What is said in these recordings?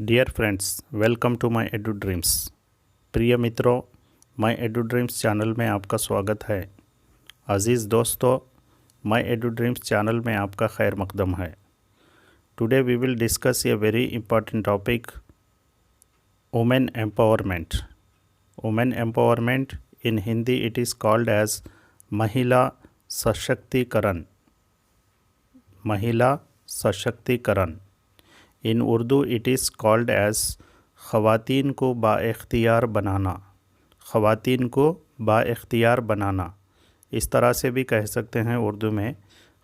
Dear friends, welcome to my Edu Dreams. प्रिय मित्रों, my Edu dreams channel में आपका स्वागत है। अजीज़ दोस्तों, माय एडू ड्रीम्स चैनल में आपका खैर मकदम है। Today we will discuss a very important topic, women empowerment. Women empowerment in Hindi it is called as महिला सशक्तिकरण। महिला सशक्तिकरण। In Urdu it is called as ख़वातीन को बाख्तियार बनाना। ख़वातीन को बाख्तियार बनाना, इस तरह से भी कह सकते हैं उर्दू में।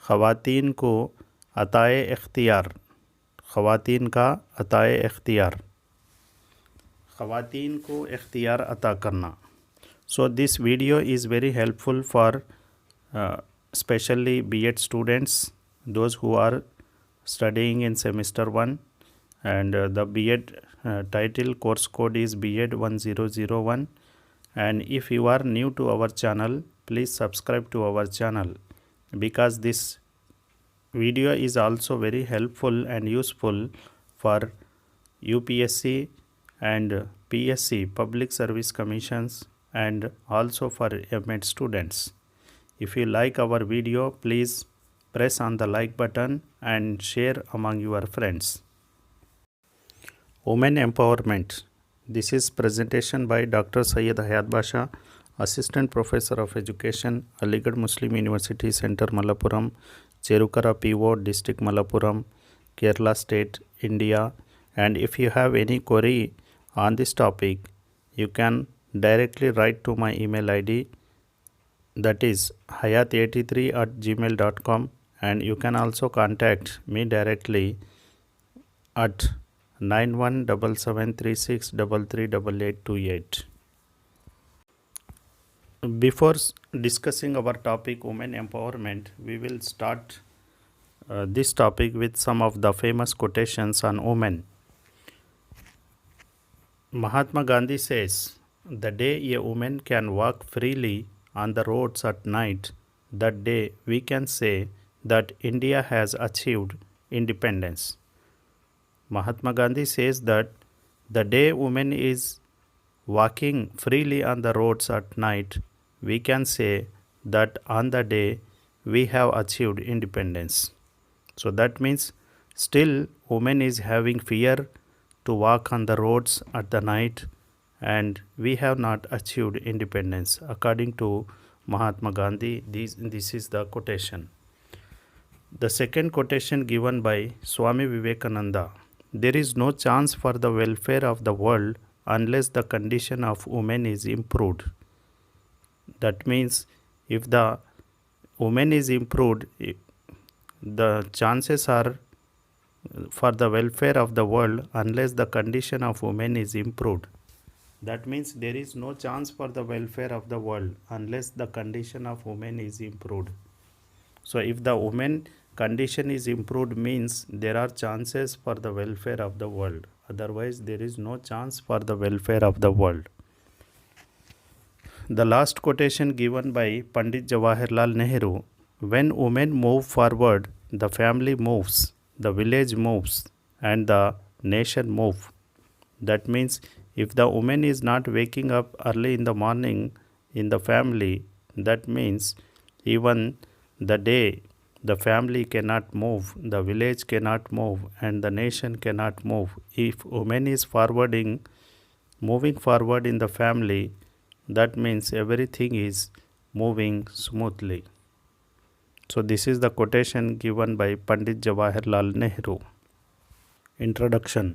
ख़वातीन को अताए इख्तियार, ख़वातीन का अताए इख्तियार, ख़वातीन को इख्तियार अता करना। So this video is very helpful for specially B.Ed students, those who are studying in semester 1, and the B.Ed title course code is B.Ed 1001. And if you are new to our channel, please subscribe to our channel, because this video is also very helpful and useful for UPSC and PSC Public Service Commissions, and also for M.Ed students. If you like our video, please press on the like button and share among your friends. Women Empowerment. This is presentation by Dr. Syed Hayat Basha, Assistant Professor of Education, Aligarh Muslim University Center, Malappuram, Cherukara PO, District Malappuram, Kerala State, India. And if you have any query on this topic, you can directly write to my email ID, that is hayat83@gmail.com, and you can also contact me directly at 917736338828. Before discussing our topic women empowerment, we will start this topic with some of the famous quotations on women. Mahatma Gandhi says, "The day a woman can walk freely on the roads at night, that day we can say that India has achieved independence." Mahatma Gandhi says that the day woman is walking freely on the roads at night, we can say that on the day we have achieved independence. So that means still woman is having fear to walk on the roads at the night, and we have not achieved independence. According to Mahatma Gandhi, this is the quotation. The second quotation given by Swami Vivekananda: "There is no chance for the welfare of the world unless the condition of women is improved." That means if the woman is improved, the chances are for the welfare of the world unless the condition of women is improved. That means there is no chance for the welfare of the world unless the condition of women is improved. So if the woman condition is improved, means there are chances for the welfare of the world. Otherwise there is no chance for the welfare of the world. The last quotation given by Pandit Jawaharlal Nehru: "When women move forward, the family moves, the village moves, and the nation moves." That means if the woman is not waking up early in the morning in the family, that means even the day the family cannot move, the village cannot move, and the nation cannot move. If woman is moving forward in the family, that means everything is moving smoothly. So this is the quotation given by Pandit Jawaharlal Nehru. Introduction.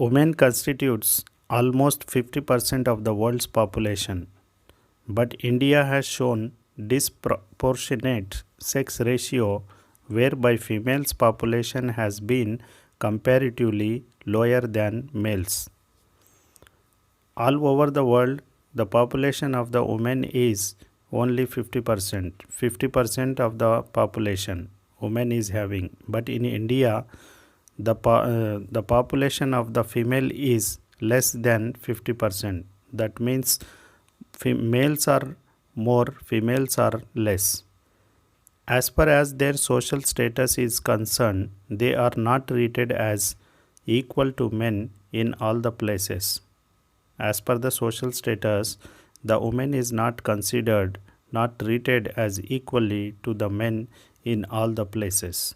Women constitutes almost 50% of the world's population, but India has shown disproportionate sex ratio whereby females' population has been comparatively lower than males. All over the world, the population of the women is only 50%. 50% of the population women is having, but in India, the population of the female is less than 50%. That means males are more, females are less. As far as their social status is concerned, they are not treated as equal to men in all the places. As per the social status, the woman is not considered, not treated as equally to the men in all the places.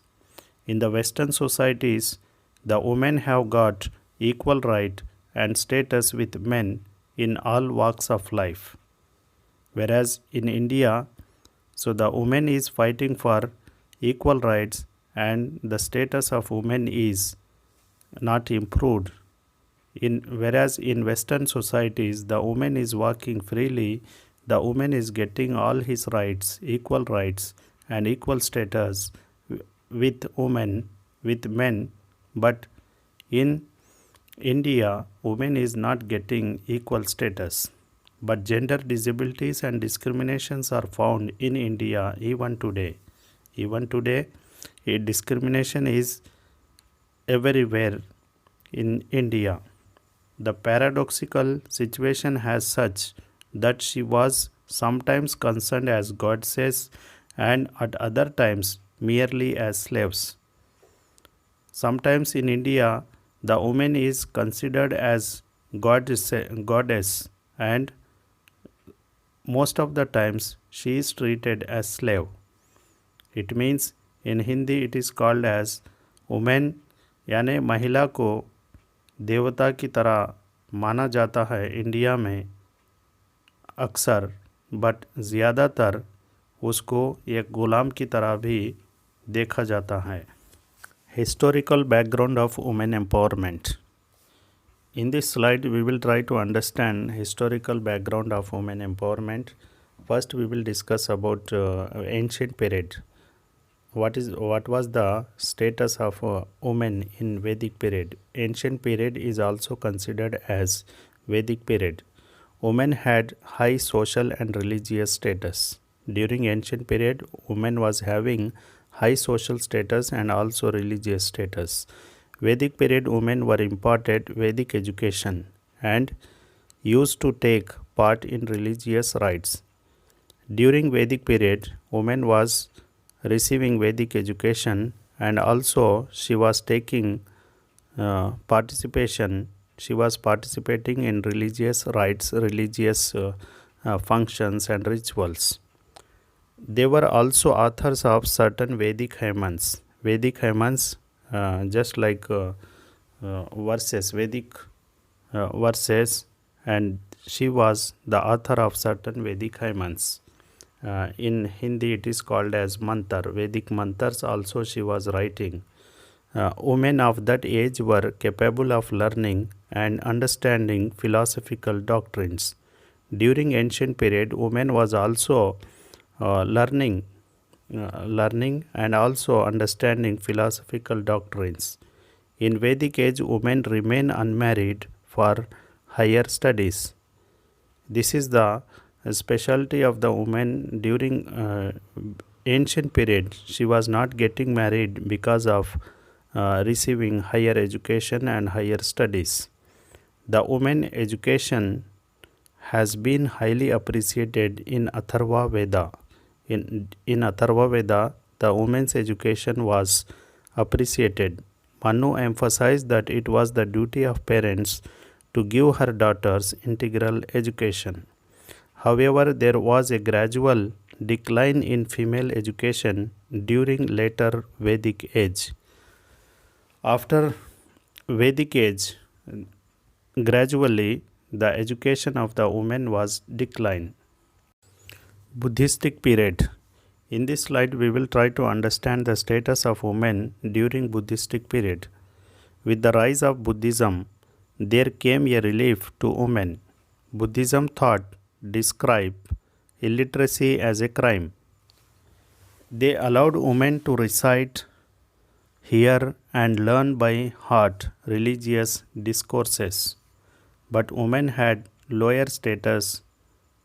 In the Western societies, the women have got equal right and status with men in all walks of life. Whereas in India, so the woman is fighting for equal rights and the status of women is not improved. Whereas in Western societies, the woman is walking freely, the woman is getting all his rights, equal rights and equal status with women, with men, but in India, women is not getting equal status. But gender disabilities and discriminations are found in India even today. Even today, discrimination is everywhere in India. The paradoxical situation has such that she was sometimes concerned as goddesses and at other times merely as slaves. Sometimes in India, the woman is considered as goddess and most of the times she is treated as slave. It means in Hindi it is called as woman, यानी महिला को देवता की तरह माना जाता है India में अक्सर, बट ज़्यादातर उसको एक गुलाम की तरह भी देखा जाता है. Historical background of women empowerment. In this slide, we will try to understand historical background of women empowerment. First, we will discuss about ancient period. What was the status of women in Vedic period? Ancient period is also considered as Vedic period. Women had high social and religious status. During ancient period, women was having high social status and also religious status. Vedic period women were imparted Vedic education and used to take part in religious rites. During Vedic period, woman was receiving Vedic education and also she was taking she was participating in religious rites, religious functions and rituals. They were also authors of certain Vedic hymns. Vedic hymns, just like verses, Vedic verses, and she was the author of certain Vedic hymns. In Hindi it is called as mantar. Vedic mantras also she was writing. Women of that age were capable of learning and understanding philosophical doctrines. During ancient period, women was also learning and also understanding philosophical doctrines. In Vedic age, women remain unmarried for higher studies. This is the specialty of the woman during ancient period. She was not getting married because of receiving higher education and higher studies. The women education has been highly appreciated in Atharva Veda. In Atharva Veda, the women's education was appreciated. Manu emphasized that it was the duty of parents to give her daughters integral education. However, there was a gradual decline in female education during later Vedic age. After Vedic age, gradually the education of the women was declined. Buddhistic period. In this slide, we will try to understand the status of women during Buddhistic period. With the rise of Buddhism, there came a relief to women. Buddhism thought described illiteracy as a crime. They allowed women to recite, hear and learn by heart religious discourses, but women had lower status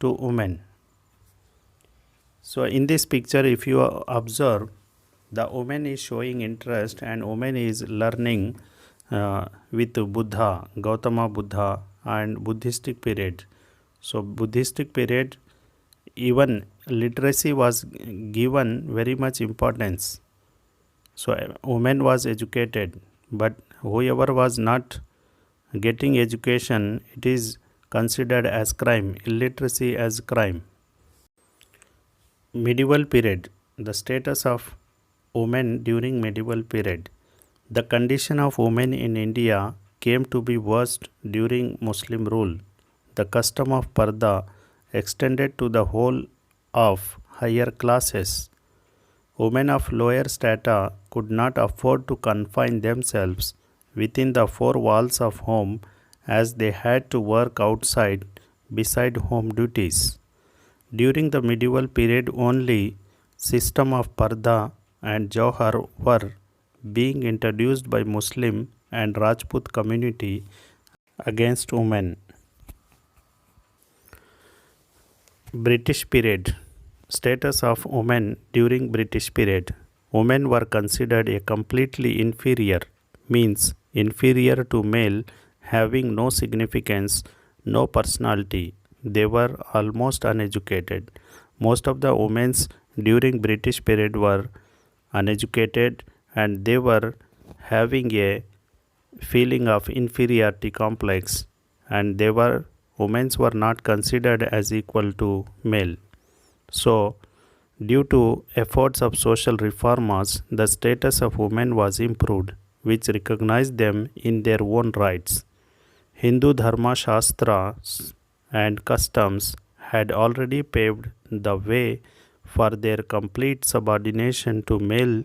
to women. So in this picture, if you observe, the woman is showing interest and woman is learning with Buddha, Gautama Buddha and Buddhistic period. So Buddhistic period, even literacy was given very much importance. So woman was educated but whoever was not getting education, it is considered as crime, illiteracy as crime. Medieval period, the status of women during medieval period. The condition of women in India came to be worse during Muslim rule. The custom of parda extended to the whole of higher classes. Women of lower strata could not afford to confine themselves within the four walls of home, as they had to work outside beside home duties. During the medieval period only, system of parda and jauhar were being introduced by Muslim and Rajput community against women. British period, status of women during British period. Women were considered a completely inferior, means inferior to male, having no significance, no personality. They were almost uneducated. Most of the women during British period were uneducated, and they were having a feeling of inferiority complex, and women were not considered as equal to male. So due to efforts of social reformers, the status of women was improved, which recognized them in their own rights. Hindu Dharma Shastras and customs had already paved the way for their complete subordination to male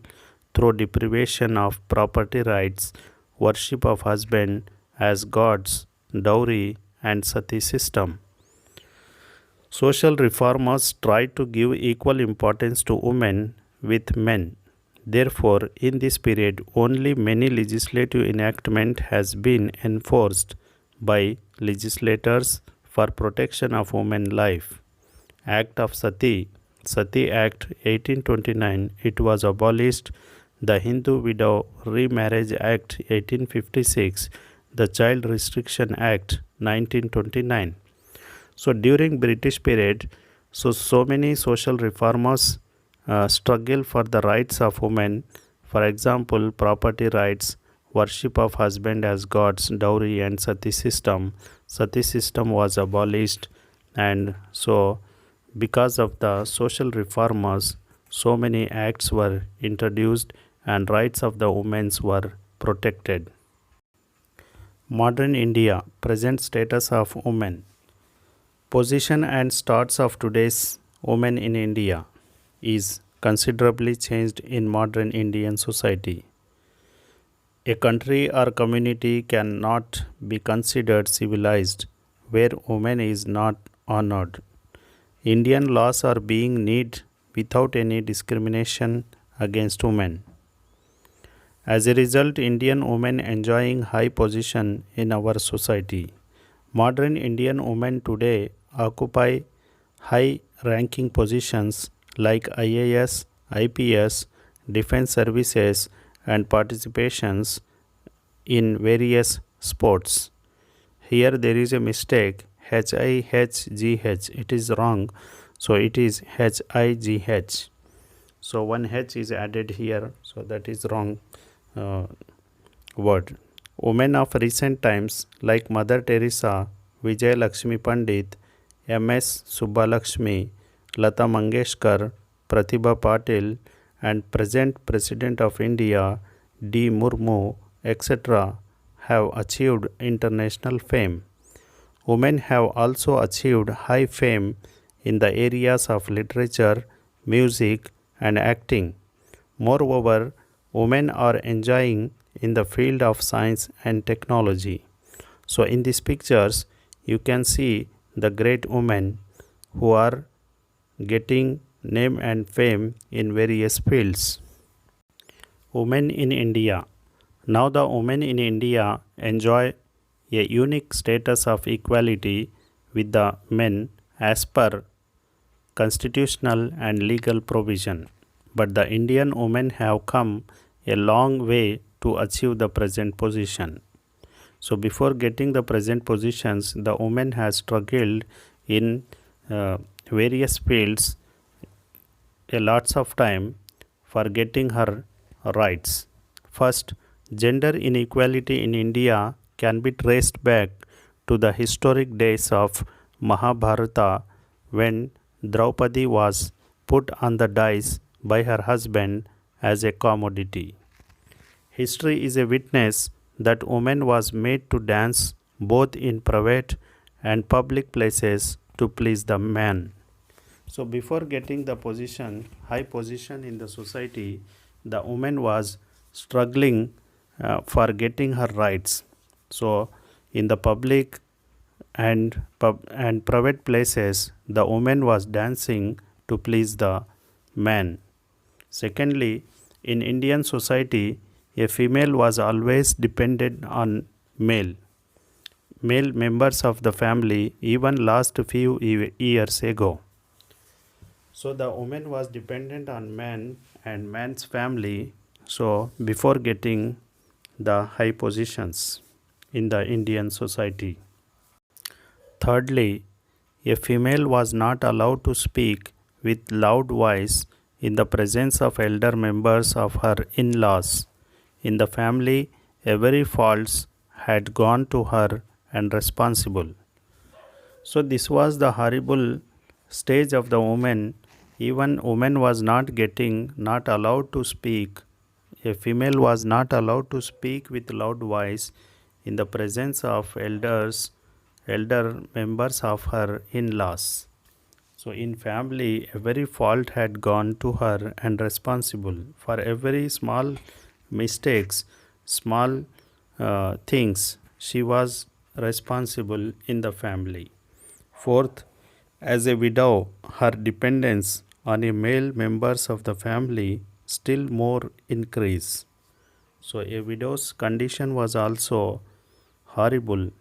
through deprivation of property rights, worship of husband as gods, dowry, and sati system. Social reformers tried to give equal importance to women with men. Therefore, in this period, only many legislative enactment has been enforced by legislators for protection of women's life. Act of Sati, Sati Act 1829, it was abolished. The Hindu Widow Remarriage Act 1856, the Child Restriction Act 1929. So during British period, so many social reformers struggle for the rights of women. For example, property rights, worship of husband as gods, dowry, and sati system. Sati system was abolished, and so because of the social reformers, so many acts were introduced and rights of the women were protected. Modern India, present status of women. Position and status of today's women in India is considerably changed in modern Indian society. A country or community cannot be considered civilized where woman is not honored. Indian laws are being made without any discrimination against women. As a result, Indian women enjoying high position in our society. Modern Indian women today occupy high ranking positions like IAS, IPS, defense services, and participations in various sports. Here there is a mistake, HIHGH, it is wrong, so it is HIGH. So one H is added here, so that is wrong word. Women of recent times like Mother Teresa, Vijay Lakshmi Pandit, M.S. Subbalakshmi, Lata Mangeshkar, Pratibha Patil, and present President of India, D. Murmu, etc., have achieved international fame. Women have also achieved high fame in the areas of literature, music, and acting. Moreover, women are enjoying in the field of science and technology. So in these pictures, you can see the great women who are getting name and fame in various fields. Women in India. Now the women in India enjoy a unique status of equality with the men as per constitutional and legal provision. But the Indian women have come a long way to achieve the present position. So before getting the present positions, the woman has struggled in various fields a lots of time for getting her rights. First, Gender inequality in India can be traced back to the historic days of Mahabharata when Draupadi was put on the dice by her husband as a commodity. History is a witness that woman was made to dance both in private and public places to please the man. So before getting the high position in the society, the woman was struggling for getting her rights. So in the public and private places, the woman was dancing to please the man. Secondly, in Indian society, a female was always dependent on male. Male members of the family, even last few years ago. So the woman was dependent on man and man's family. So before getting the high positions in the Indian society. Thirdly, a female was not allowed to speak with loud voice in the presence of elder members of her in-laws. In the family, every fault had gone to her and responsible. So this was the horrible stage of the woman. Even woman was not allowed to speak. A female was not allowed to speak with loud voice in the presence of elder members of her in-laws. So in family, every fault had gone to her and responsible for every small mistakes, small things. She was responsible in the family. Fourth, as a widow, her dependence on a male members of the family still more increase. So a widow's condition was also horrible.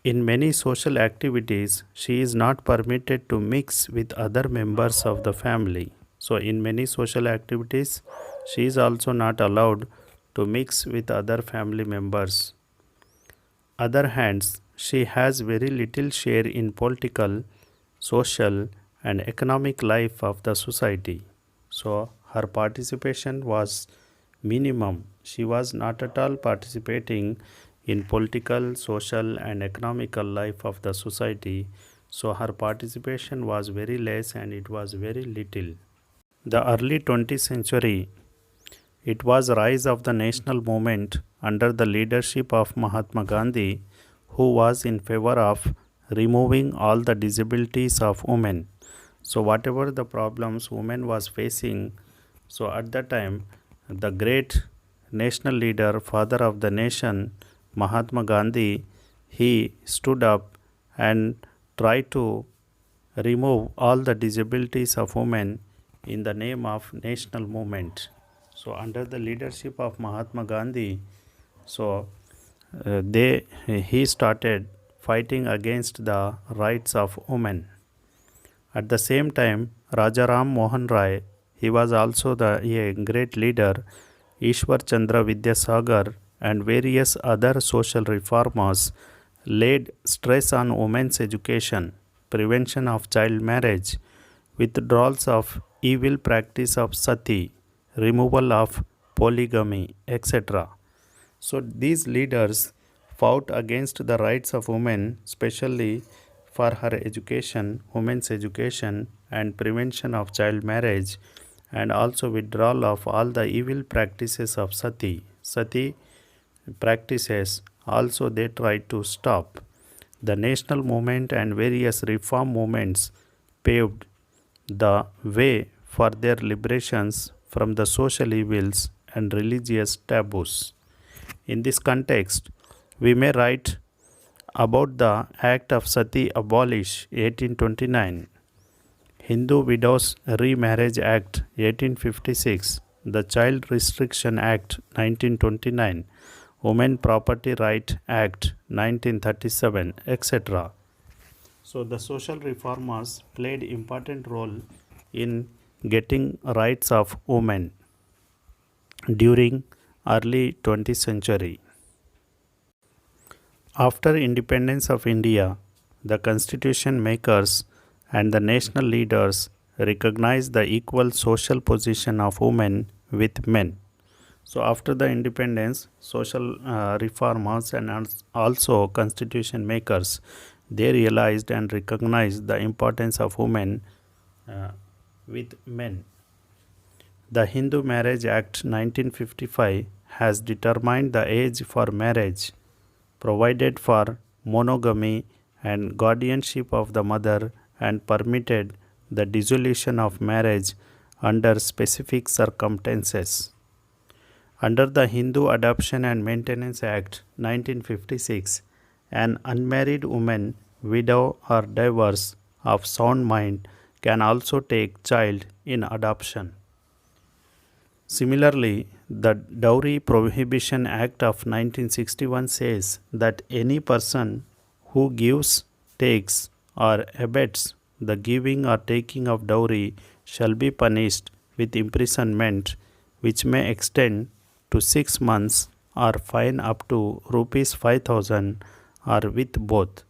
In many social activities, she is not permitted to mix with other members of the family. So in many social activities, she is also not allowed to mix with other family members. Other hands, she has very little share in political, social and economic life of the society. So her participation was minimum. She was not at all participating in political, social and economical life of the society. So her participation was very less and it was very little. The early 20th century, it was rise of the national movement under the leadership of Mahatma Gandhi, who was in favor of removing all the disabilities of women. So whatever the problems women was facing, so at that time the great national leader, father of the nation, Mahatma Gandhi, he stood up and tried to remove all the disabilities of women in the name of national movement. So under the leadership of Mahatma Gandhi, so he started fighting against the rights of women. At the same time, Raja Ram Mohan Rai, he was also a great leader. Ishwar Chandra Vidyasagar and various other social reformers laid stress on women's education, prevention of child marriage, withdrawals of evil practice of sati, removal of polygamy, etc. So these leaders fought against the rights of women, especially for her education, women's education and prevention of child marriage, and also withdrawal of all the evil practices of sati. Sati practices also they tried to stop. The national movement and various reform movements paved the way for their liberations from the social evils and religious taboos. In this context, we may write about the Act of Sati Abolish 1829, Hindu Widows Remarriage Act 1856, the Child Restriction Act 1929, Women Property Right Act 1937, etc. So the social reformers played important role in getting rights of women during early 20th century. After independence of India, the constitution makers and the national leaders recognized the equal social position of women with men. So after the independence, social reformers and also constitution makers, they realized and recognized the importance of women uh, with men. The Hindu Marriage Act 1955 has determined the age for marriage, provided for monogamy and guardianship of the mother, and permitted the dissolution of marriage under specific circumstances. Under the Hindu Adoption and Maintenance Act 1956, an unmarried woman, widow or divorce of sound mind can also take child in adoption. Similarly, the Dowry Prohibition Act of 1961 says that any person who gives, takes, or abets the giving or taking of dowry shall be punished with imprisonment, which may extend to 6 months or fine up to rupees 5,000 or with both.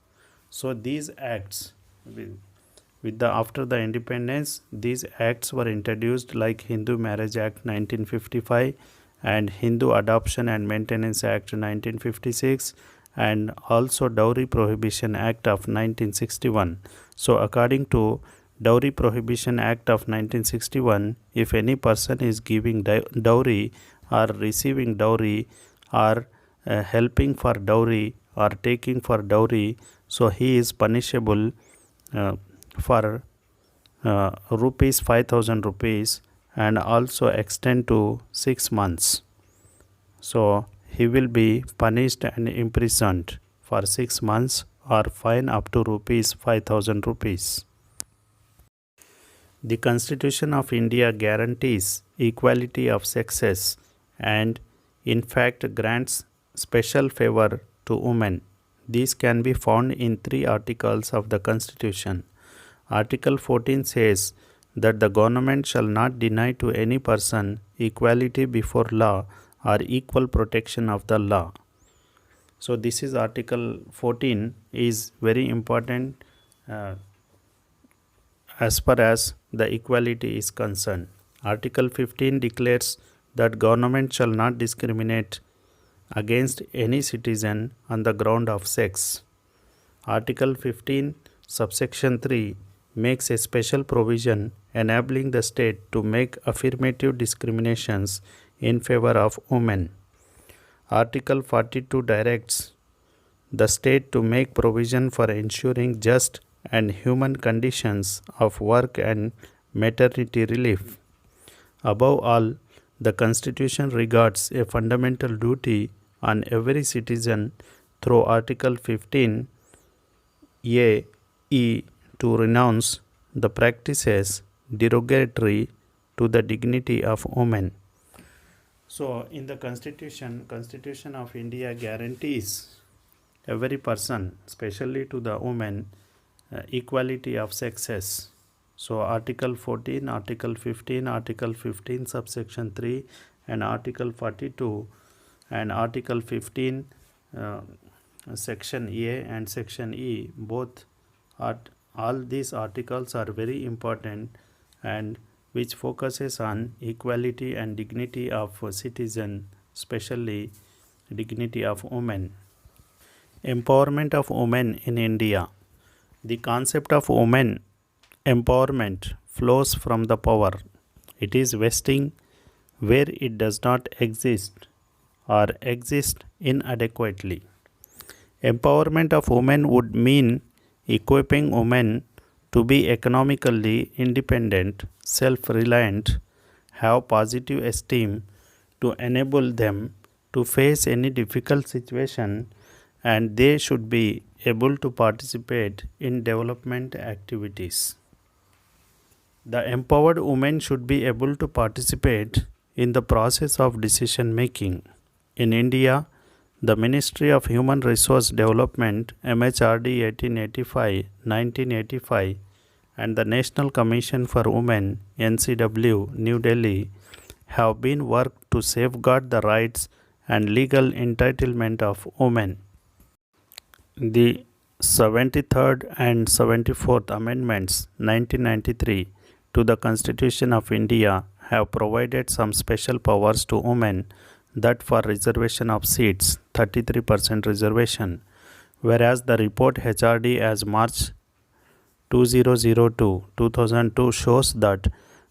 So these acts with the after the independence, these acts were introduced like Hindu Marriage Act 1955 and Hindu Adoption and Maintenance Act 1956 and also Dowry Prohibition Act of 1961. So according to Dowry Prohibition Act of 1961, if any person is giving dowry or receiving dowry or helping for dowry or taking for dowry, so he is punishable for rupees 5,000 rupees and also extend to 6 months. So he will be punished and imprisoned for 6 months or fine up to rupees 5,000 rupees. The Constitution of India guarantees equality of sexes and in fact grants special favor to women. These can be found in 3 articles of the Constitution. Article 14 says that the government shall not deny to any person equality before law or equal protection of the law. So this is Article 14 is very important as far as the equality is concerned. Article 15 declares that government shall not discriminate against any citizen on the ground of sex. Article 15 subsection 3 makes a special provision enabling the state to make affirmative discriminations in favor of women. Article 42 directs the state to make provision for ensuring just and human conditions of work and maternity relief. Above all, the Constitution regards a fundamental duty on every citizen through Article 15 A E to renounce the practices derogatory to the dignity of women. So in the Constitution of India guarantees every person, especially to the women, equality of sexes. So Article 14, Article 15, Article 15 subsection 3 and Article 42 and Article 15 section A and section E, both all these articles are very important and which focuses on equality and dignity of citizen, especially dignity of women. Empowerment of women in India. The concept of women empowerment flows from the power. It is vesting where it does not exist or exist inadequately. Empowerment of women would mean equipping women to be economically independent, self-reliant, have positive esteem, to enable them to face any difficult situation, and they should be able to participate in development activities. The empowered women should be able to participate in the process of decision making. In India, the Ministry of Human Resource Development MHRD 1985 and the National Commission for Women NCW New Delhi have been worked to safeguard the rights and legal entitlement of women. The 73rd and 74th Amendments 1993 to the Constitution of India have provided some special powers to women, that for reservation of seats 33% reservation, whereas the report HRD as March 2002 shows that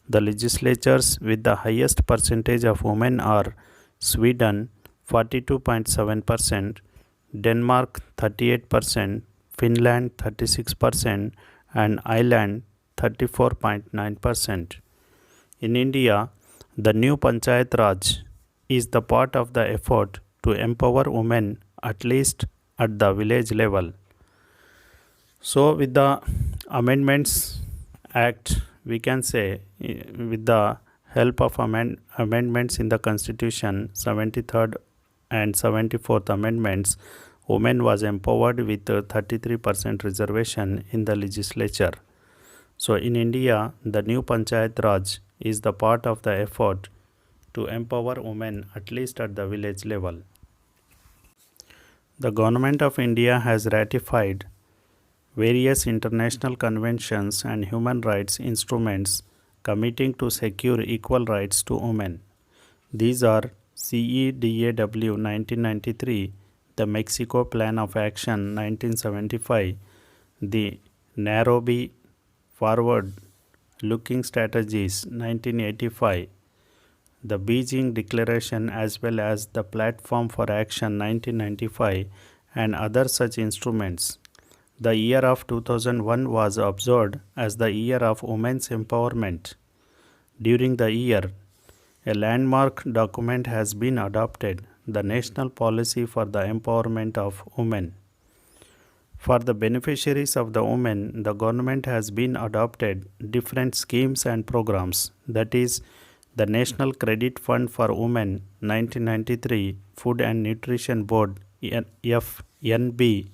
the legislatures with the highest percentage of women are Sweden 42.7%, Denmark 38%, Finland 36%, and Ireland 34.9%. In India, the new Panchayat Raj is the part of the effort to empower women at least at the village level. So with the Amendments Act, we can say with the help of amendments in the Constitution, 73rd and 74th Amendments, women was empowered with 33% reservation in the legislature. So in India, the new Panchayat Raj is the part of the effort to empower women at least at the village level. The Government of India has ratified various international conventions and human rights instruments committing to secure equal rights to women. These are CEDAW 1993, the Mexico Plan of Action 1975, the Nairobi Forward Looking Strategies 1985, the Beijing Declaration as well as the Platform for Action 1995 and other such instruments. The year of 2001 was observed as the year of women's empowerment. During the year, a landmark document has been adopted, the National Policy for the Empowerment of Women. For the beneficiaries of the women, the government has been adopted different schemes and programs, that is, the National Credit Fund for Women 1993, Food and Nutrition Board FNB,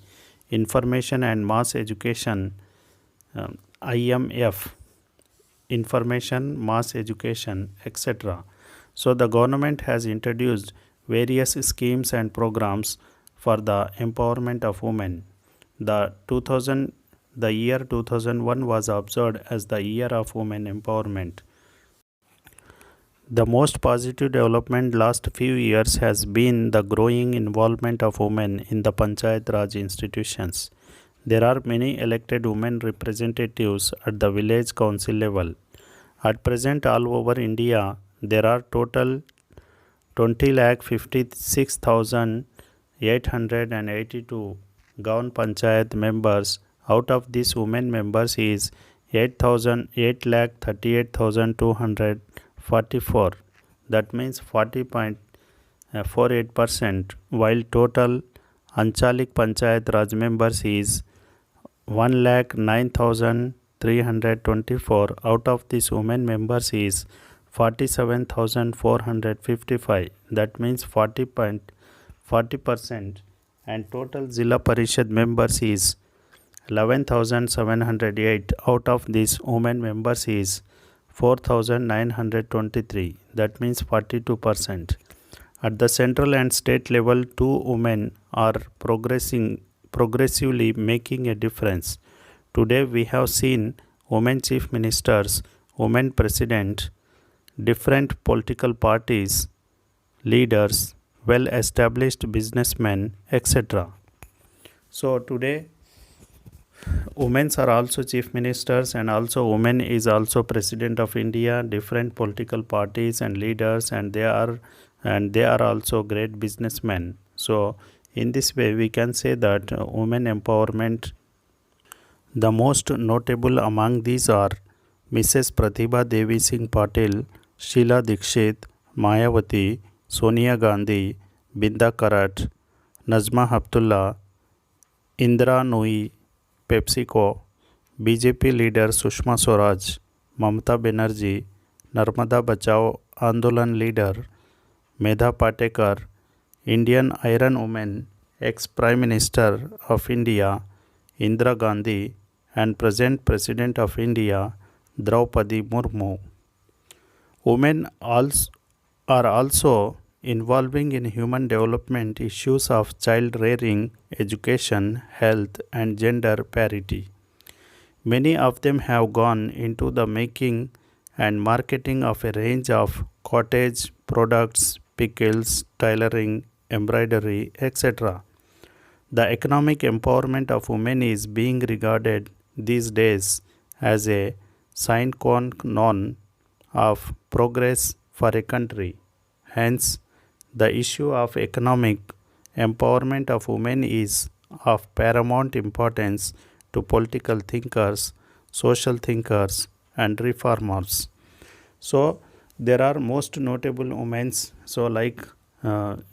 Information and Mass Education IMF, Information, Mass Education, etc. So the government has introduced various schemes and programs for the empowerment of women. The year 2001 was observed as the year of women empowerment. The most positive development last few years has been the growing involvement of women in the Panchayat Raj institutions. There are many elected women representatives at the village council level. At present, all over India, there are total 20,56,882 Gaon Panchayat members. Out of these, women members is 8,38,244. That means 40.48%, while total Anchalik Panchayat Raj members is 1,09,324. Out of these, women members is 47,455. That means 40%. And total Zilla Parishad members is 11,708. Out of these, women members is 4,923. That means 42%. At the central and state level, 2 women are progressively making a difference. Today we have seen women chief ministers, women president, different political parties, leaders, well-established businessmen, etc. So today, women are also chief ministers, and also women is also president of India, different political parties and leaders, and they are also great businessmen. So in this way, we can say that women empowerment. The most notable among these are Mrs. Pratibha Devi Singh Patil, Sheila Dikshit, Mayawati, Sonia Gandhi, Binda Karat, Najma Heptullah, Indira Nooyi, PepsiCo, BJP leader Sushma Swaraj, Mamata Banerjee, Narmada Bachao Andolan leader Medha Patekar, Indian Iron Woman, ex-Prime Minister of India Indira Gandhi, and present President of India Draupadi Murmu. Women are also involving in human development issues of child rearing, education, health, and gender parity. Many of them have gone into the making and marketing of a range of cottage products, pickles, tailoring, embroidery, etc. The economic empowerment of women is being regarded these days as a sine qua non of progress for a country. Hence, the issue of economic empowerment of women is of paramount importance to political thinkers, social thinkers, and reformers. So, there are most notable women. So, like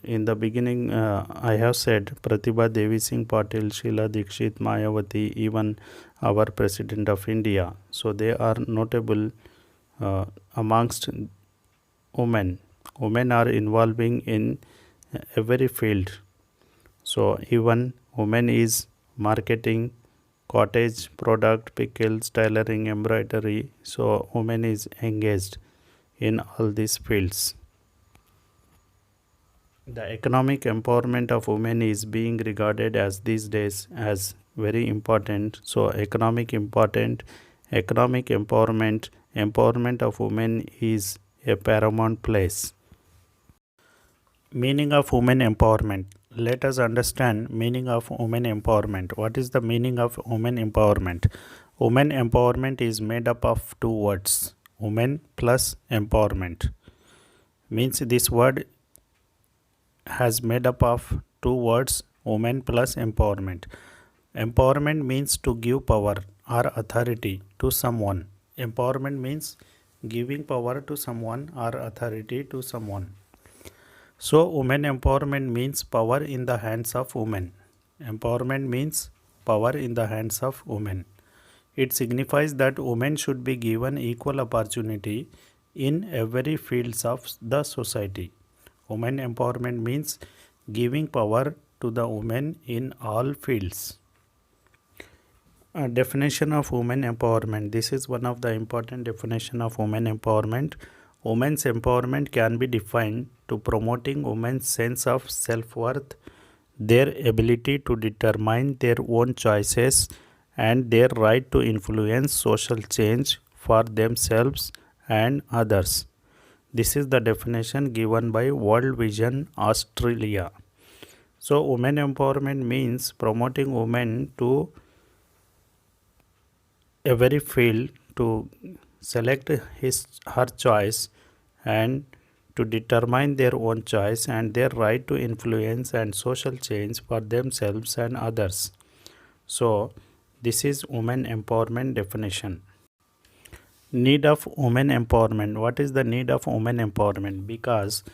in the beginning, I have said Pratibha Devi Singh Patil, Sheila Dikshit, Mayawati, even our President of India. So, they are notable amongst women. Women are involving in every field. So, even women is marketing, cottage product, pickles, tailoring, embroidery. So, women is engaged in all these fields. The economic empowerment of women is being regarded as these days as very important. So, economic empowerment, empowerment of women is a paramount place. Meaning of women empowerment. Let us understand meaning of women empowerment. What is the meaning of women empowerment? Women empowerment is made up of two words, women plus empowerment. Means this word has made up of two words, women plus empowerment. Empowerment means to give power or authority to someone. Empowerment means giving power to someone or authority to someone. So, women empowerment means power in the hands of women. Empowerment means power in the hands of women. It signifies that women should be given equal opportunity in every fields of the society. Women empowerment means giving power to the women in all fields. A definition of women empowerment. This is one of the important definition of women empowerment. Women's empowerment can be defined to promoting women's sense of self-worth, their ability to determine their own choices, and their right to influence social change for themselves and others. This is the definition given by World Vision Australia. So, women empowerment means promoting women to every field to select her choice and to determine their own choice and their right to influence and social change for themselves and others. So, this is women empowerment definition. Need of women empowerment. What is the need of women empowerment? Because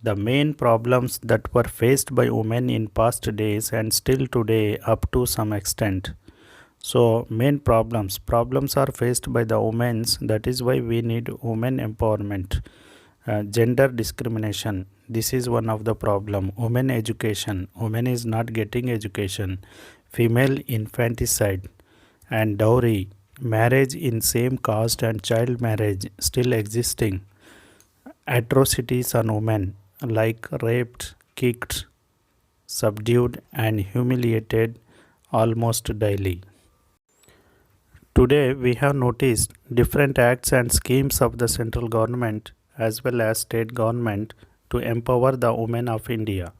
the main problems that were faced by women in past days and still today up to some extent. So, main problems are faced by the women. That is why we need women empowerment. Gender discrimination, this is one of the problem. Women education, women is not getting education. Female infanticide and dowry, marriage in same caste and child marriage still existing. Atrocities on women like raped, kicked, subdued and humiliated almost daily. Today we have noticed different acts and schemes of the central government as well as state government to empower the women of India.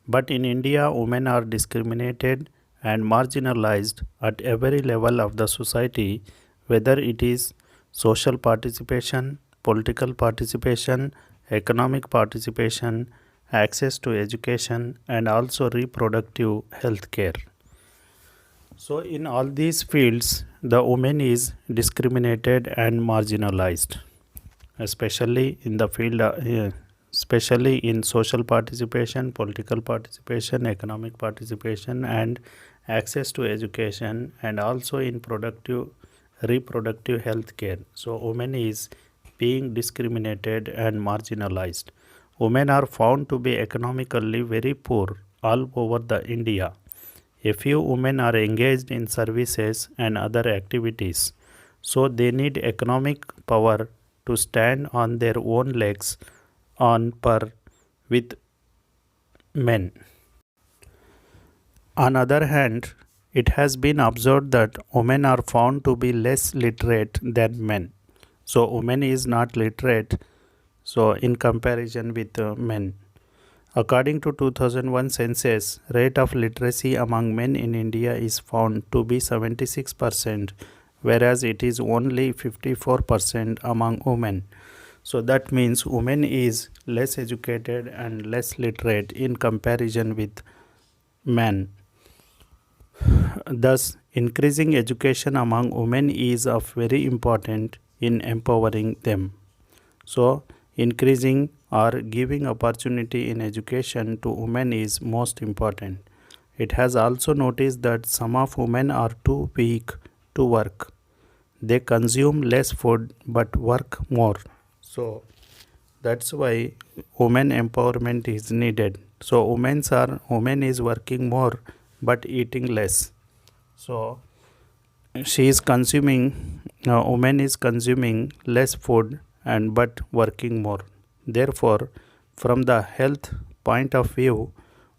But in India, women are discriminated and marginalized at every level of the society, whether it is social participation, political participation, economic participation, access to education, and also reproductive health care. So, in all these fields, the woman is discriminated and marginalized, especially in the field, especially in social participation, political participation, economic participation, and access to education, and also in reproductive health care. So, women is being discriminated and marginalized. Women are found to be economically very poor all over the India. A few women are engaged in services and other activities, so they need economic power to stand on their own legs on par with men. On other hand, it has been observed that women are found to be less literate than men. So women is not literate, so in comparison with men. According to 2001 census, rate of literacy among men in India is found to be 76%, whereas it is only 54% among women. So that means women is less educated and less literate in comparison with men. Thus, increasing education among women is of very important in empowering them. So, increasing or giving opportunity in education to women is most important. It has also noticed that some of women are too weak to work. They consume less food but work more. So, that's why women empowerment is needed. So, women is working more but eating less. So, she is consuming woman is consuming less food and but working more. Therefore, from the health point of view,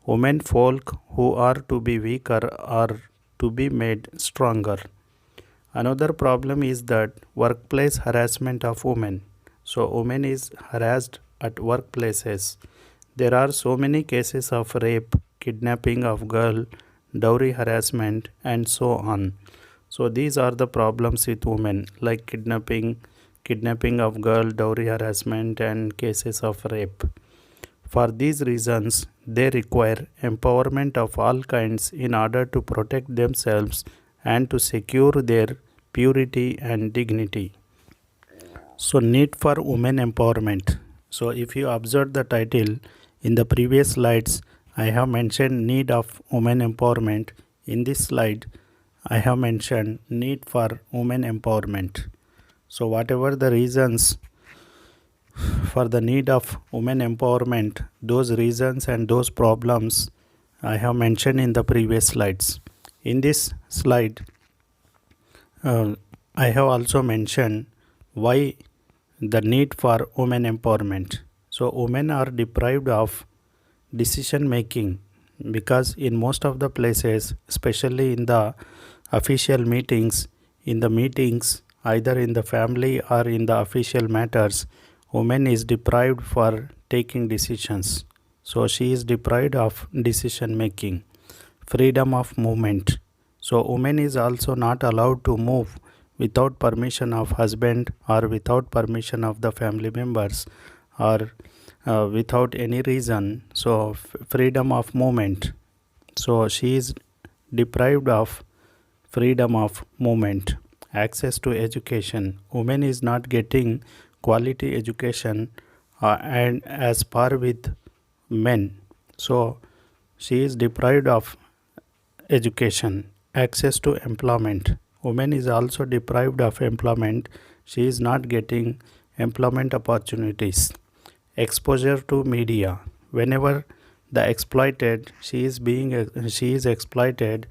women folk who are to be weaker are to be made stronger. Another problem is that workplace harassment of women. So women is harassed at workplaces. There are so many cases of rape, kidnapping of girl, dowry harassment, and so on. So these are the problems with women, like kidnapping of girl, dowry harassment, and cases of rape. For these reasons, they require empowerment of all kinds in order to protect themselves and to secure their purity and dignity. So, need for women empowerment. So, if you observe the title in the previous slides, I have mentioned need of women empowerment. In this slide, I have mentioned need for women empowerment. So, whatever the reasons for the need of women empowerment, those reasons and those problems I have mentioned in the previous slides. In this slide, I have also mentioned why the need for women empowerment. So, women are deprived of decision making because in most of the places, especially in the official meetings, either in the family or in the official matters, woman is deprived for taking decisions. So she is deprived of decision making, freedom of movement. So woman is also not allowed to move without permission of husband or without permission of the family members or without any reason. So freedom of movement. So she is deprived of freedom of movement, access to education. Women is not getting quality education and as par with men. So she is deprived of education, access to employment. Women is also deprived of employment. She is not getting employment opportunities. Exposure to media. Whenever the exploited, she is exploited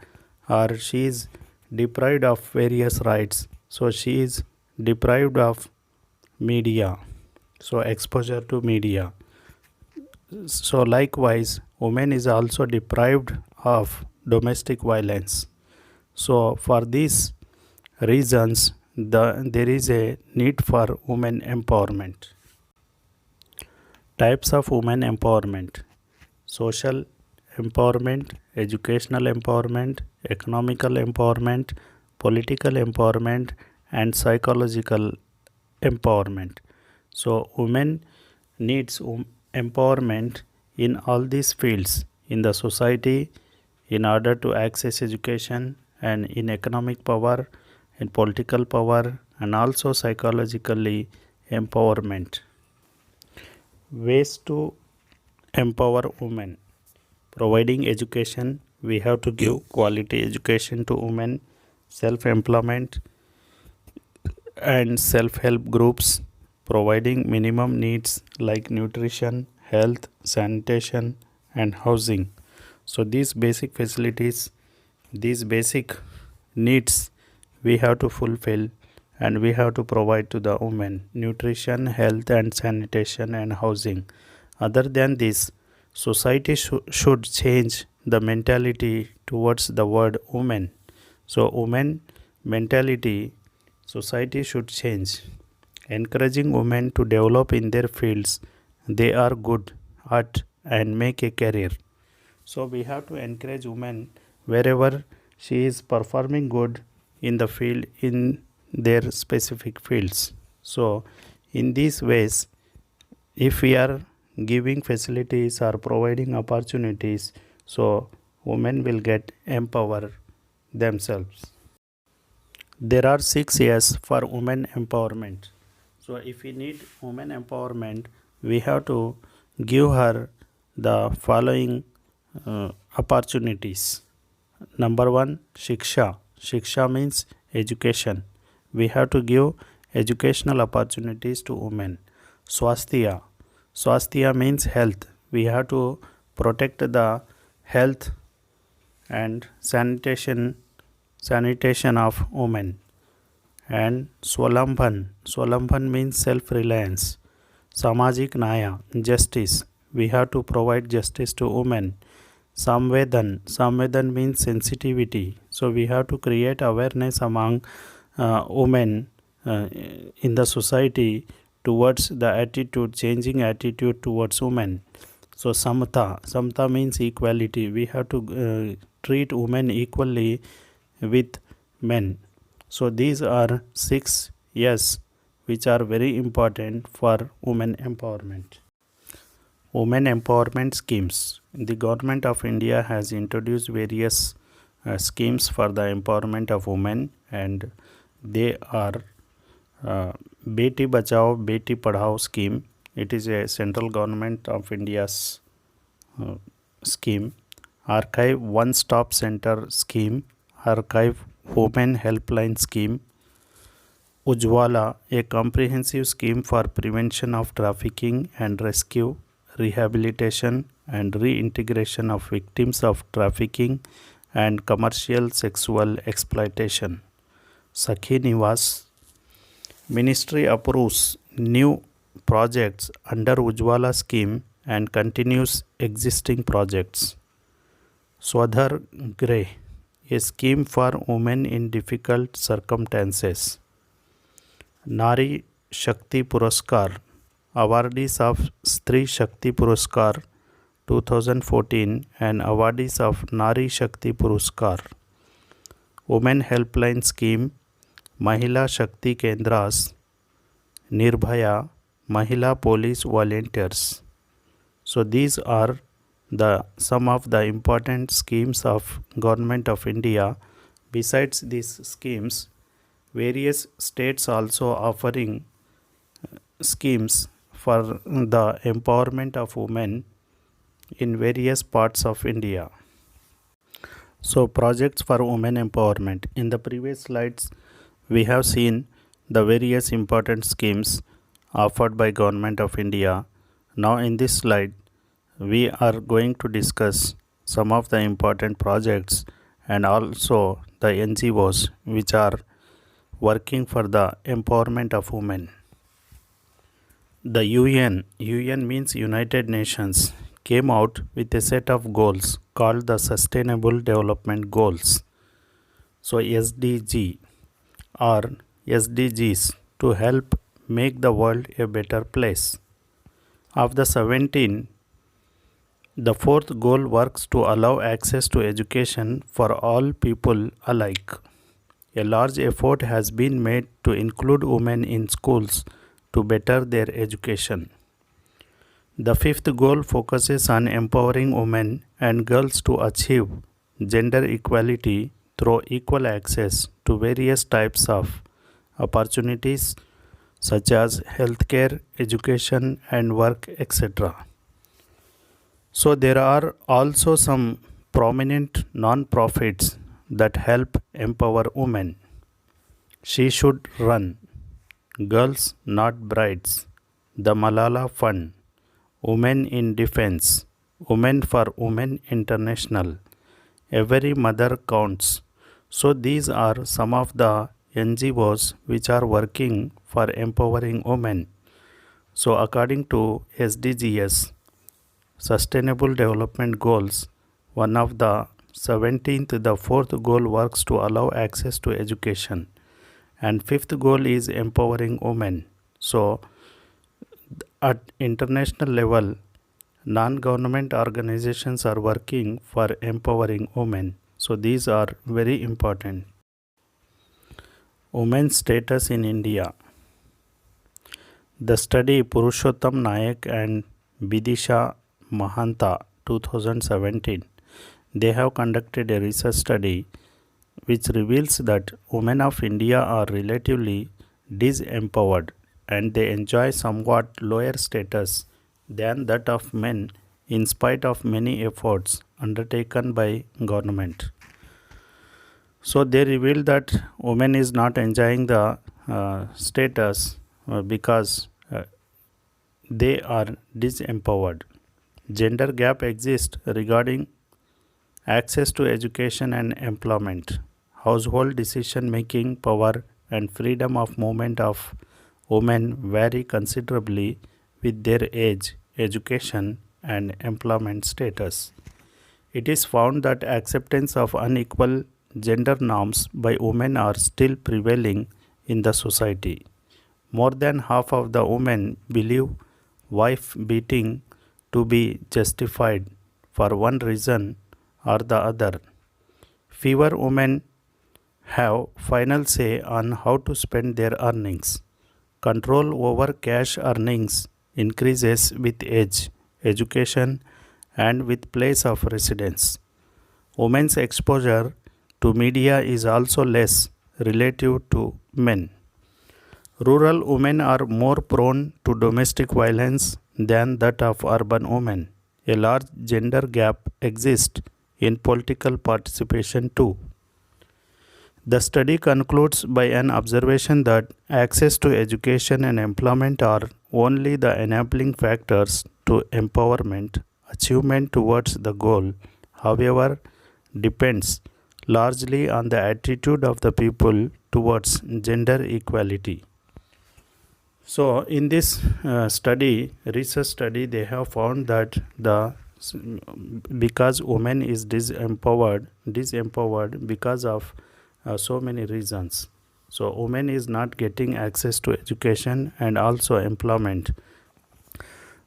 or she is deprived of various rights. So she is deprived of media. So exposure to media. So likewise, women is also deprived of domestic violence. So for these reasons, there is a need for women empowerment. Types of women empowerment: social empowerment, educational empowerment, economical empowerment, political empowerment, and psychological empowerment. So women needs empowerment in all these fields in the society in order to access education and in economic power, in political power, and also psychologically empowerment. Ways to empower women: providing education. We have to give quality education to women, self employment and self help groups, providing minimum needs like nutrition, health, sanitation, and housing. So, these basic facilities, these basic needs we have to fulfill and we have to provide to the women: nutrition, health, and sanitation, and housing. Other than this, society should change the mentality towards the word woman. So, woman mentality, society should change. encouraging women to develop in their fields they are good at and make a career. So we have to encourage women wherever she is performing good in the field in their specific fields. So in these ways, if we are giving facilities or providing opportunities, so women will get empower themselves. There are 6 A's for women empowerment. So if we need women empowerment, we have to give her the following opportunities. Number 1, Shiksha. Shiksha means education. We have to give educational opportunities to women. Swasthya. Swasthya means health. We have to protect the health and sanitation of women. And Swalambhan. Swalambhan means self-reliance. Samajik Naya, justice. We have to provide justice to women. Samvedan. Samvedan means sensitivity. So we have to create awareness among women in the society towards the attitude, changing attitude towards women. So Samta. Samta means equality. We have to treat women equally with men. So these are 6 yes which are very important for women empowerment. Women empowerment schemes. The government of India has introduced various schemes for the empowerment of women, and they are Beti Bachao Beti Padhao scheme. It is a central government of India's scheme. Archive One Stop Center scheme. Archive Women Helpline scheme. Ujwala, a comprehensive scheme for prevention of trafficking and rescue, rehabilitation and reintegration of victims of trafficking and commercial sexual exploitation. Sakhi Niwas. Ministry approves new projects under Ujwala scheme and continues existing projects. Swadhar Greh, a scheme for women in difficult circumstances. Nari Shakti Puraskar, awardees of Stree Shakti Puraskar 2014 and awardees of Nari Shakti Puraskar. Women Helpline Scheme, Mahila Shakti Kendras, Nirbhaya, Mahila Police Volunteers. So these are some of the important schemes of Government of India. Besides these schemes, various states also offering schemes for the empowerment of women in various parts of India. So projects for women empowerment. In the previous slides, we have seen the various important schemes offered by Government of India. Now in this slide, we are going to discuss some of the important projects and also the NGOs which are working for the empowerment of women. The UN means United Nations, came out with a set of goals called the Sustainable Development Goals. So SDG or SDGs to help make the world a better place. Of the 17, the fourth goal works to allow access to education for all people alike. A large effort has been made to include women in schools to better their education. The fifth goal focuses on empowering women and girls to achieve gender equality through equal access to various types of opportunities such as healthcare, education, and work, etc. So there are also some prominent non-profits that help empower women. She Should Run, Girls Not Brides, the Malala Fund, Women in Defense, Women for Women International, Every Mother Counts. So these are some of the NGOs which are working for empowering women. So according to SDGs, Sustainable Development Goals, one of the 17th, the fourth goal works to allow access to education, and fifth goal is empowering women. So at international level, non-government organizations are working for empowering women. So these are very important. Women's status in India. The study Purushottam Nayak and Bidisha Mahanta 2017, they have conducted a research study which reveals that women of India are relatively disempowered and they enjoy somewhat lower status than that of men in spite of many efforts undertaken by government. So they reveal that women is not enjoying the status because they are disempowered. Gender gap exists regarding access to education and employment, household decision making power and freedom of movement of women vary considerably with their age, education and employment status. It is found that acceptance of unequal gender norms by women are still prevailing in the society. More than half of the women believe wife beating to be justified for one reason or the other. Fewer women have final say on how to spend their earnings. Control over cash earnings increases with age, education, and with place of residence. Women's exposure to media is also less relative to men. Rural women are more prone to domestic violence than that of urban women. A large gender gap exists in political participation too. The study concludes by an observation that access to education and employment are only the enabling factors to empowerment. Achievement towards the goal, however, depends largely on the attitude of the people towards gender equality. So, in this research study, they have found that because women is disempowered because of so many reasons. So, women is not getting access to education and also employment.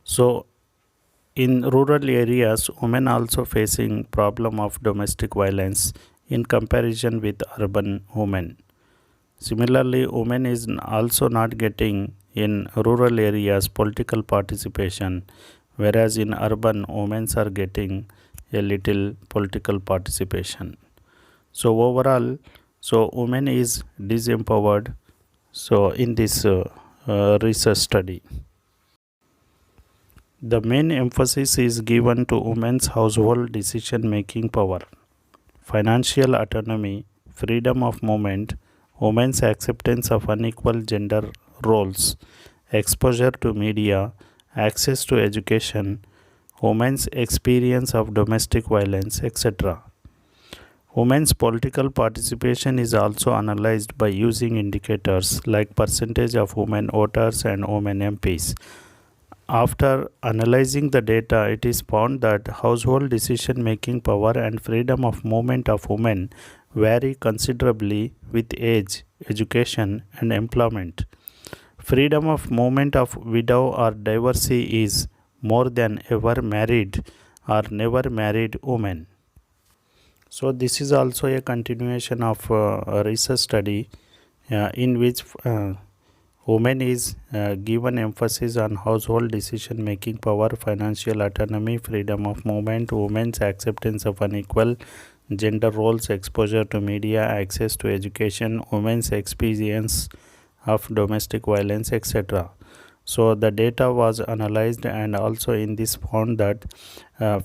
So, in rural areas, women also facing problem of domestic violence in comparison with urban women. Similarly, women is also not getting in rural areas political participation, whereas in urban women are getting a little political participation. So overall, women is disempowered. So in this research study, the main emphasis is given to women's household decision making power, financial autonomy, freedom of movement, women's acceptance of unequal gender roles, exposure to media, access to education, women's experience of domestic violence, etc. Women's political participation is also analyzed by using indicators like percentage of women voters and women MPs. After analyzing the data, it is found that household decision making power and freedom of movement of women vary considerably with age, education, and employment. Freedom of movement of widow or divorcee is more than ever married or never married women. So this is also a continuation of a research study in which women is given emphasis on household decision making power, financial autonomy, freedom of movement, women's acceptance of unequal gender roles, exposure to media, access to education, women's experience of domestic violence, etc. So the data was analyzed and also in this found that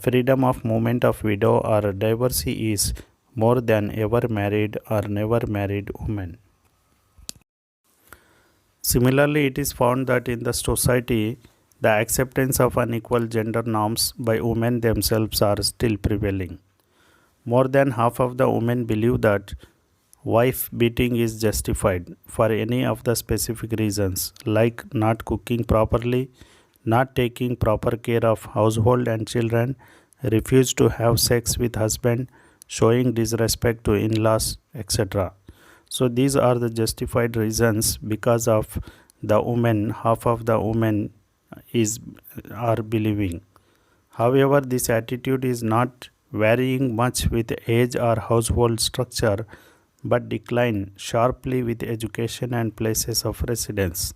freedom of movement of widow or divorcee is more than ever married or never married women. Similarly, it is found that in the society, the acceptance of unequal gender norms by women themselves are still prevailing. More than half of the women believe that wife beating is justified for any of the specific reasons like not cooking properly, not taking proper care of household and children, refuse to have sex with husband, showing disrespect to in-laws, etc. So these are the justified reasons because of the women, half of the women are believing. However, this attitude is not varying much with age or household structure, but decline sharply with education and places of residence.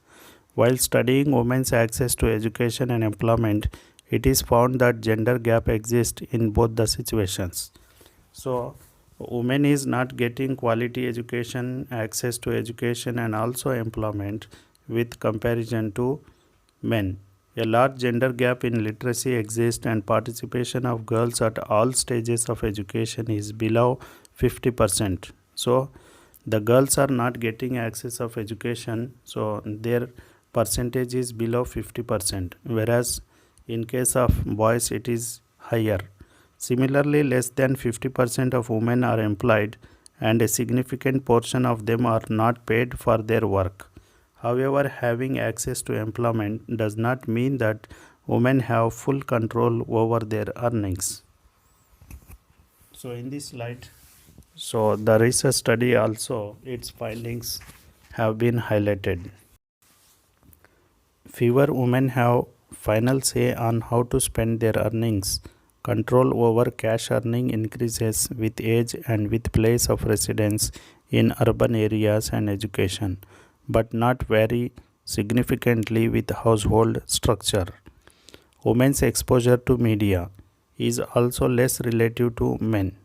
While studying women's access to education and employment, it is found that gender gap exists in both the situations. So, women is not getting quality education, access to education and also employment with comparison to men. A large gender gap in literacy exists and participation of girls at all stages of education is below 50%. So, the girls are not getting access of education, so their percentage is below 50%, whereas in case of boys it is higher. Similarly, less than 50% of women are employed and a significant portion of them are not paid for their work. However, having access to employment does not mean that women have full control over their earnings. So in this slide, so the research study also, its findings have been highlighted. Fewer women have final say on how to spend their earnings. Control over cash earning increases with age and with place of residence in urban areas and education, but not very significantly with household structure. Women's exposure to media is also less relative to men.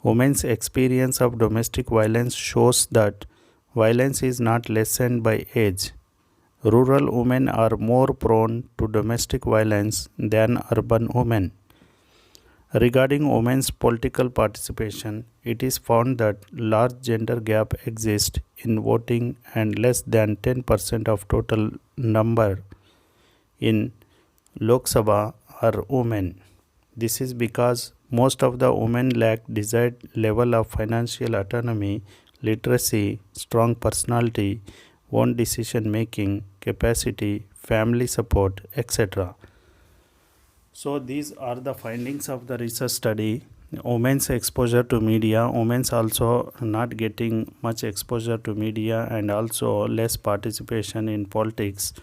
Women's experience of domestic violence shows that violence is not lessened by age. Rural women are more prone to domestic violence than urban women. Regarding women's political participation, it is found that large gender gap exists in voting and less than 10% of total number in Lok Sabha are women. This is because most of the women lack desired level of financial autonomy, literacy, strong personality, own decision making capacity, family support, etc. So these are the findings of the research study. Women's exposure to media, women's also not getting much exposure to media and also less participation in politics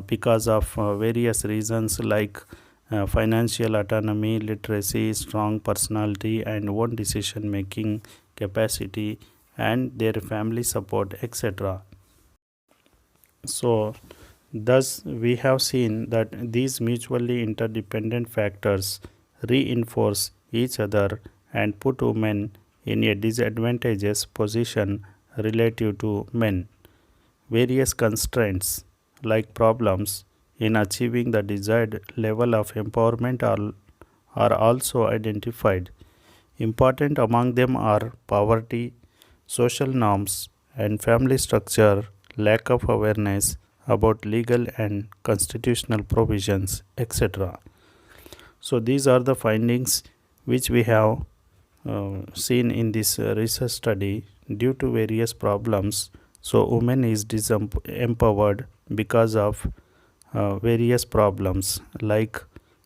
because of various reasons like financial autonomy, literacy, strong personality and own decision making capacity and their family support, etc. So thus we have seen that these mutually interdependent factors reinforce each other and put women in a disadvantageous position relative to men. Various constraints like problems in achieving the desired level of empowerment are also identified. Important among them are poverty, social norms, and family structure, lack of awareness about legal and constitutional provisions, etc. So, these are the findings which we have seen in this research study due to various problems. So, women is empowered because of various problems like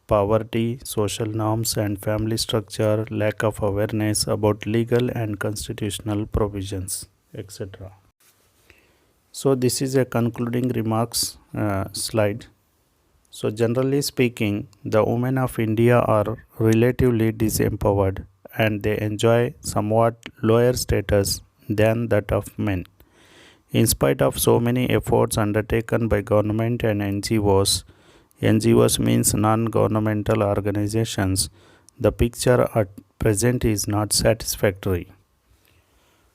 poverty, social norms and family structure, lack of awareness about legal and constitutional provisions, etc. So this is a concluding remarks slide. So generally speaking, the women of India are relatively disempowered and they enjoy somewhat lower status than that of men. In spite of so many efforts undertaken by government and NGOs, NGOs means non-governmental organizations, the picture at present is not satisfactory.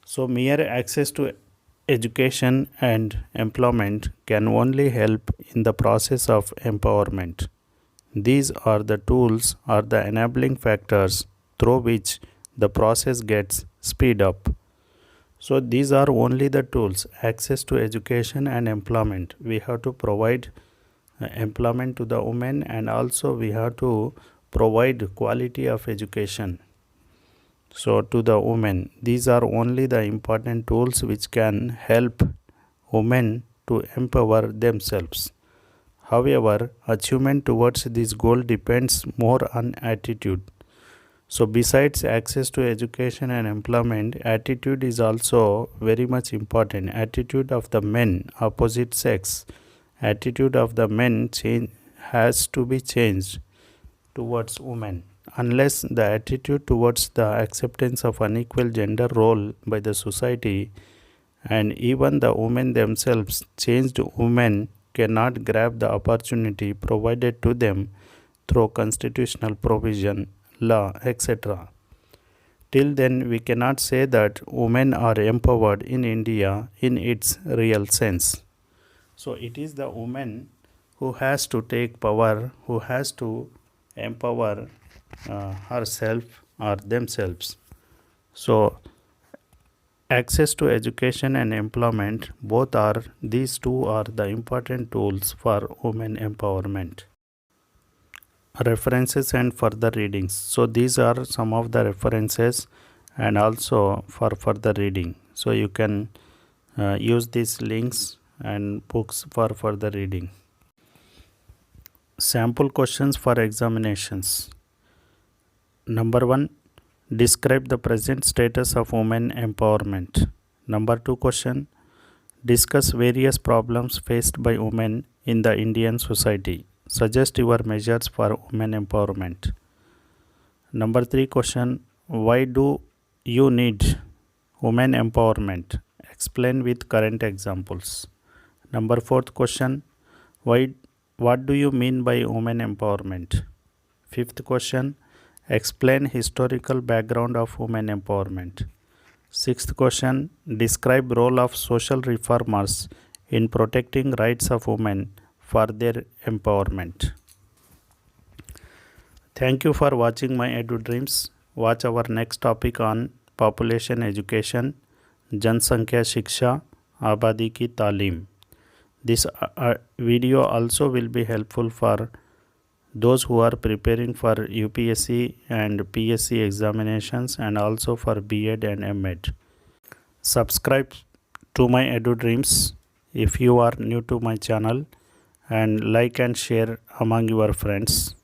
So mere access to education and employment can only help in the process of empowerment. These are the tools or the enabling factors through which the process gets speed up. So these are only the tools, access to education and employment. We have to provide employment to the women and also we have to provide quality of education. So to the women, these are only the important tools which can help women to empower themselves. However, achievement towards this goal depends more on attitude. So besides access to education and employment, attitude is also very much important. Attitude of the men, opposite sex, attitude of the men has to be changed towards women. Unless the attitude towards the acceptance of unequal gender role by the society and even the women themselves, changed women cannot grab the opportunity provided to them through constitutional provision, law, etc. Till then, we cannot say that women are empowered in India in its real sense. So, it is the woman who has to take power, who has to empower herself or themselves. So, access to education and employment, these two are the important tools for women empowerment. References and further readings. So these are some of the references and also for further reading. So you can use these links and books for further reading. Sample questions for examinations. Number 1. Describe the present status of women empowerment. Number 2 question. Discuss various problems faced by women in the Indian society. Suggest your measures for women empowerment. Number 3 question. Why do you need women empowerment? Explain with current examples. Number 4th question. What do you mean by women empowerment? 5th question. Explain historical background of women empowerment. 6th question. Describe role of social reformers in protecting rights of women for their empowerment. Thank you for watching my Edu Dreams. Watch our next topic on population education, Jansankhya Shiksha, Abadi ki Talim. This video also will be helpful for those who are preparing for UPSC and PSC examinations and also for B.Ed and M.Ed. Subscribe to my Edu Dreams if you are new to my channel and like and share among your friends.